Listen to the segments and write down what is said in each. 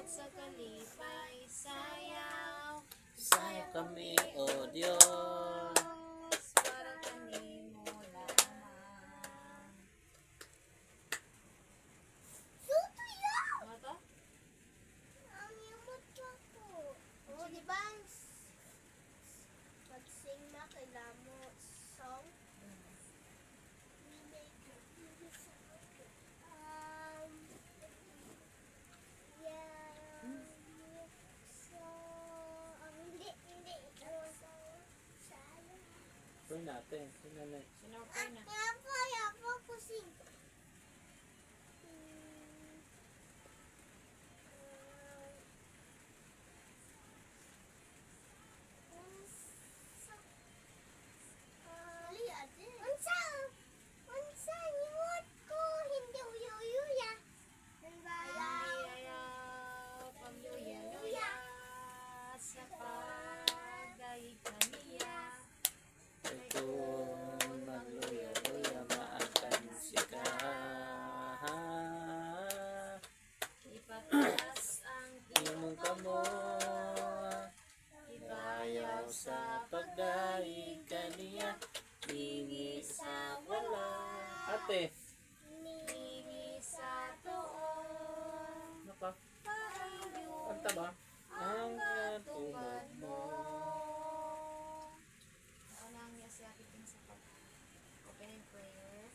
sa kalipay, sayaw. Sayaw kami, O Diyos. Para kanimo lamang. Ano to? Oh, di ba? Mag-sing na kailangan mo song. We make it. Yeah. So, hindi. Pray natin. Sino na? Sinopay na. Kaya po ko sing. Unsa iwot ko hindi uyuya. Ayaw, pamluya-luya, sa pagdaig kaniya. Ito, magluya-luya, maakan sika. Ipataas ang Imong kamo, ibayaw sa pagdaig kaniya. Hingi sa wala. Ate, Nini sa tuon, ano pa? paayong Kanta ba? Ang katulad mo. Naunang niya si Ate Ping sa pag-opening prayer.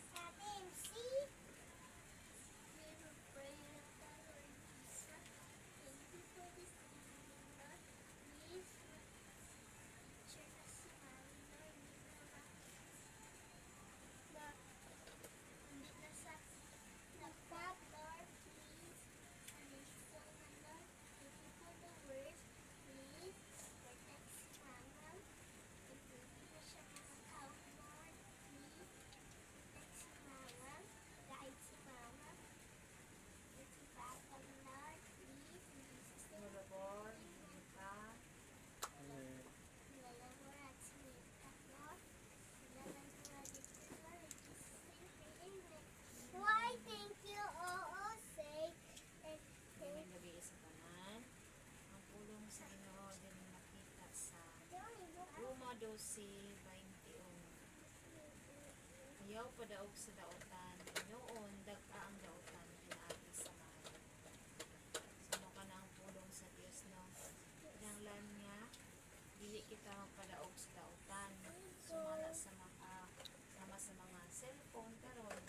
Mulabor, Mika, Why thank you oo say may gabi sa tanan. Ang pulong sa Ginoo din makita sa Roma 12:21. Ayaw padaog sa daotan, noon dagka ang daotan pinaagi sa mahal. Samo ka na ang pulong sa Dios no. Kinahanglan niya dili kita magpadaog sa daotan. Sumala sa sama sa mga cellphone karon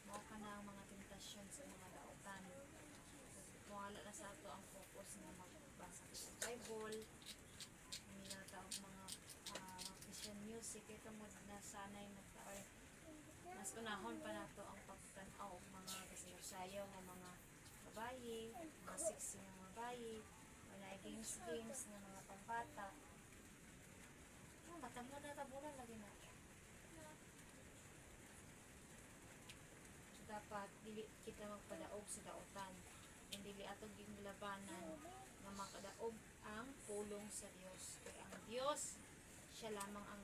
mao ka na ang mga tentasyon sa mga daotan. Wala na sa ato ang focus na magbasa sa Bible. Minataw mga Christian music kay kamo na sanay magtaoy. Mas unahon pa nato ang pagtan-aw og mga kasayaw nga mga babaye, mga sexy nga mga babaye, wala games nga mga pambata. Tabunan lagi na. Dapat dili kita magpadaog sa daotan. Dili atong ginglabanan na makadaog ang pulong sa Dios. Kay ang Dios siya lamang ang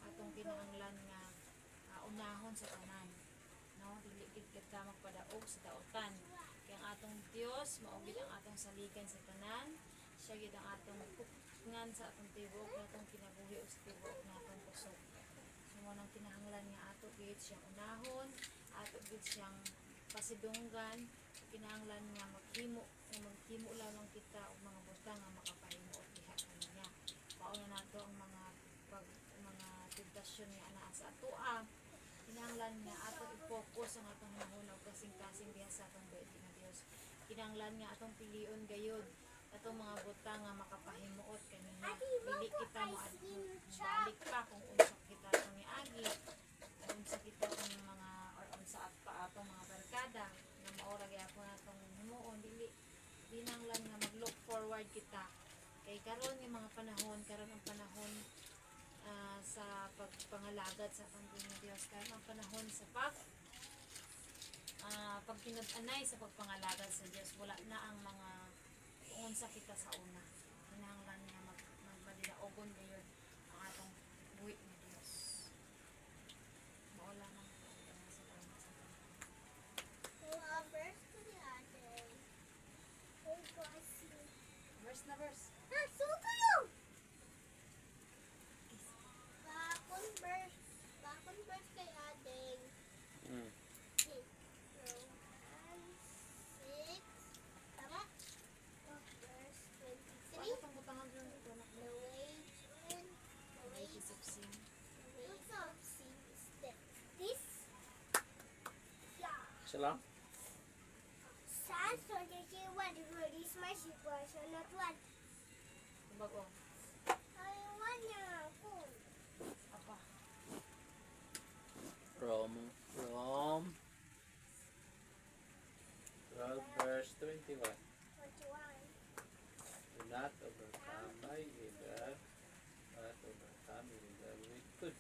atong kinahanglan nga unahon sa tanan. No, dili gid kita magpadaog sa daotan. Kay ang atong Dios mao gid ang atong saligan sa tanan. Siya gid ang atong kupngan sa atong tibuok nga atong kinabuhi ug sa tibuok nga atong kusog. So mo nang kinahanglan nga ato gid siyang unahon, ato gid siyang pasidunggan, kinahanglan nga maghimo lamang kita og mga butang nga makapahimuot diha kaniya. Pauna nato ang mga tentasyon nga anaa sa atoa. Kinahanglan nga ato i-focus ang atong nahunaw kasing-kasing diha sa atong buhi nga Dios. Kinahanglan nga atong pilion gayud atong mga butang nga makapahimuot kaniya. Dili kita balik pa kung unsa kita atong niagi, unsa kita atong mga or unsa pa atong mga barkada nga maora gyapon atong himuon. Dili kinahanglan nga mag-look forward kita kay karon nga mga panahon, karon ang panahon sa pagpangalagad sa atong Diyos, karon ang panahon sa pagkinud-anay sa pagpangalagad sa Dios. Wala na ang mga unsa kita sa una. Kinahanglan nga magmadilaogon gayud ang atong buhi nga Dios. Mao lamang sa Isa lang? Saan? So, what is my situation? Not one. Bago. I want na ako. Apa. From 12 verse 21. What you want? Do not overcome by evil, but overcome evil with good.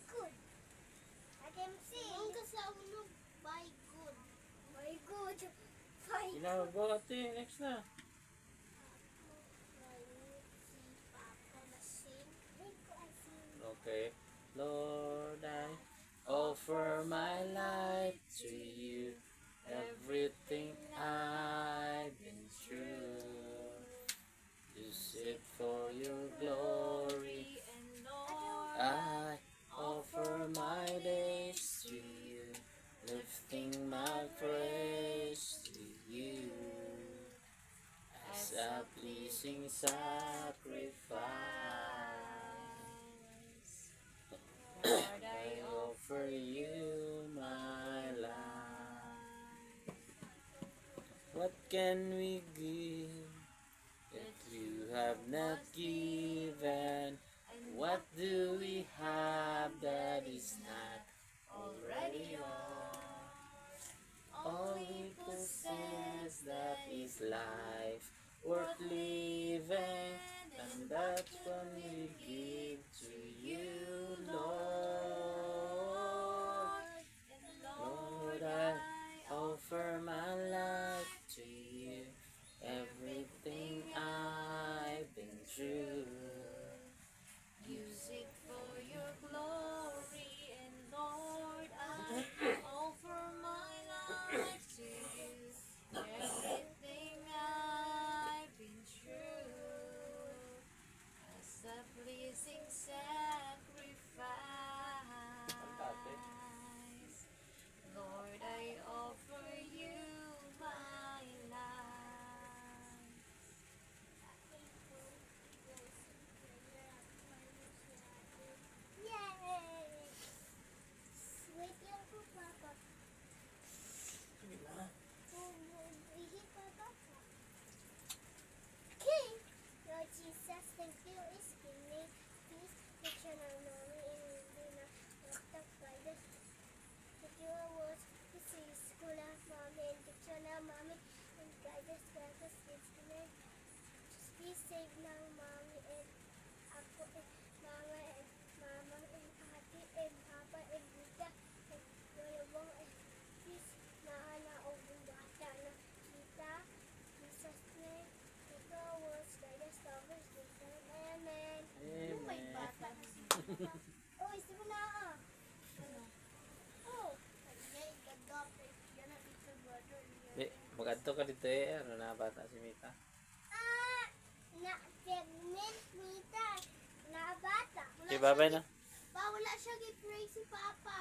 Good. I can see. Ang kasaulog by good. By good. By Ginagawa ate, next na. Okay. Lord, I offer my life to you. Everything I've been through. Use it for your glory. And Lord, I offer my days to you. Lifting my praise to you. As a pleasing sacrifice. Lord, I I offer you my life. What can we give if you have not given? What do we have that is not already ours? All we possess that is life worth living, and that's when we give to you, Lord. Lord, I offer my life to you. Everything I've been through. use it for your glory, and Lord, I offer my life to you. Everything I've been through, as a pleasing sacrifice. Lord, I offer you my life. Yay! Sweet yung po, Papa. Ihi, Papa. Okay. Lord Jesus, thank you. Is give me peace. Picture ng mommy and hindi na laptop guide. Thank you was this is school of mommy and picture na mommy and guide us kids tonight. Just be safe ng mommy and ako and mama and ate and papa and Rita and Loyabong and please naanaog yung bata na kita. Jesus name. Ikaw was guide us lovers. Amen. Yung may Amen. bata na si Papa. Oh, isa mo na ah. Oh, ay, gagapit. Yan ang little brother. Di, mag-adto ka dito eh. Ano na bata si Mita? Ah, na pregnant Mita. Na bata. Okay, babay na. Wala siya gi-pray si Papa.